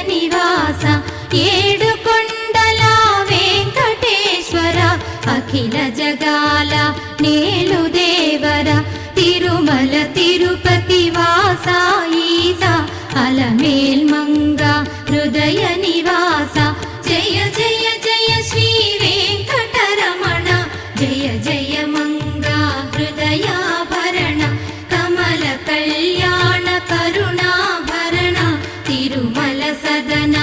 నివాస ఏడుకొండల వెంకటేశ్వర అఖిల జగాల నేలు దేవర తిరుమల తిరుపతి వాస ఈస అలమేల్మంగ హృదయ నివాస జయ జయ జయ శ్రీ వెంకటరమణ జయ జయ మంగ హృదయాభరణ కమల కళ్యాణ కరుణాభరణ తిరుమల సదన